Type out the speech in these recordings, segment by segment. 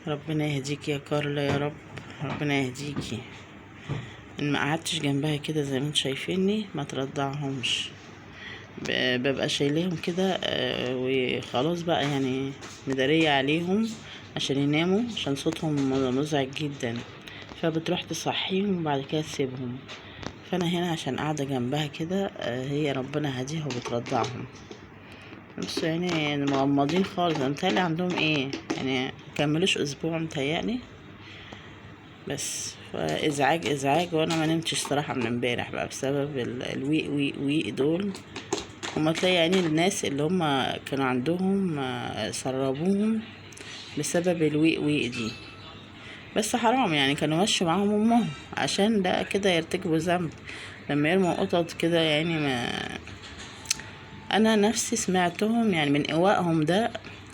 ربنا يهديكي يا كارلا يا رب. ربنا يهديكي. ان ما قعدتش جنبها كده زي ما انتوا شايفيني ما ترضعهمش. ببقى شايلهم كده وخلاص بقى يعني مدارية عليهم عشان يناموا، عشان صوتهم مزعج جدا، فبتروح تصحيهم وبعد كده تسيبهم. فانا هنا عشان قاعدة جنبها كده هي ربنا هديها وبترضعهم. بس يعني مغمضين خالص. متهيألي عندهم ايه يعني مكملوش اسبوع متهيألي. بس فازعاج ازعاج، وانا ما نمتش الصراحه من امبارح بقى بسبب الويق ويق ويق دول. هما تلاقي يعني الناس اللي هما كانوا عندهم سربوهم بسبب الويق ويق دي. بس حرام يعني كانوا مشوا معاهم امهم عشان ده كده يرتكبوا ذنب لما يرموا قطط كده يعني. ما انا نفسي سمعتهم يعني من ايوائهم ده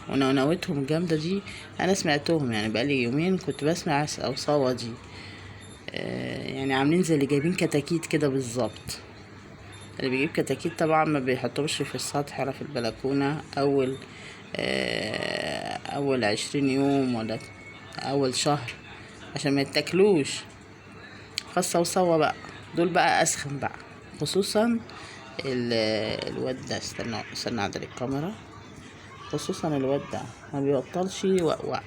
ونونوتهم الجامده دي. انا سمعتهم يعني بقالي يومين كنت بسمع اوصاوه دي. يعني عاملين زي اللي جايبين كتاكيت كده بالظبط. اللي بيجيب كتاكيت طبعا ما بيحطوش في السطح ولا في البلكونه اول 20 يوم ولا اول شهر عشان ما يتاكلوش. خاصة وصوة بقى دول بقى اسخن بقى، خصوصا الواد ده. استنى عدل الكاميرا. خصوصا الواد ده ما بيبطلش وقوق.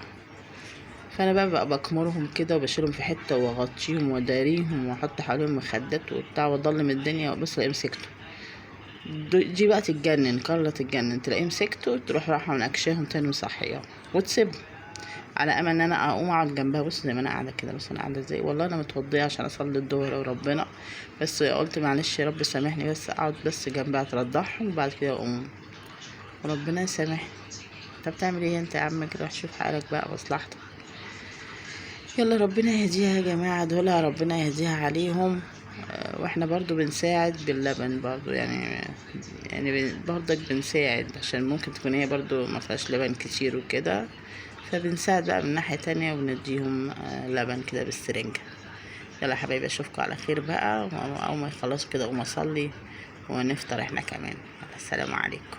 فانا بقى بكمرهم كده وبشيلهم في حته واغطيهم واداريهم واحط حواليهم مخدات وبتاع واضلم الدنيا وبص الاقيه مسكته. دي بقى تتجنن، كارلا تتجنن تلاقيه مسكته تروح رايحه منكشاهم تاني وصحيهم وتسيبهم على امل ان انا اقوم اقعد جنبها. بص زي ما انا قاعده كده، بص انا قاعده ازاي. والله انا متوضيه عشان اصلي الظهر وربنا، بس قلت معلش يا رب سامحني بس اقعد بس جنبها ترضعهم وبعد كده اقوم. وربنا يسامحني. انت بتعمل ايه انت يا عم كده؟ روح شوف حالك بقى مصلحتك. يلا ربنا يهديها يا جماعة دول، ربنا يهديها عليهم. واحنا برضو بنساعد باللبن برضو يعني برضك بنساعد عشان ممكن تكون هي برضو ما فيهاش لبن كتير وكده، فبنساعد بقى من ناحية تانية ونديهم لبن كده بالسرنجة. يلا يا حبايبي اشوفكم على خير بقى، اول ما يخلصوا كده اقوم اصلي ونفطر احنا كمان. السلام عليكم.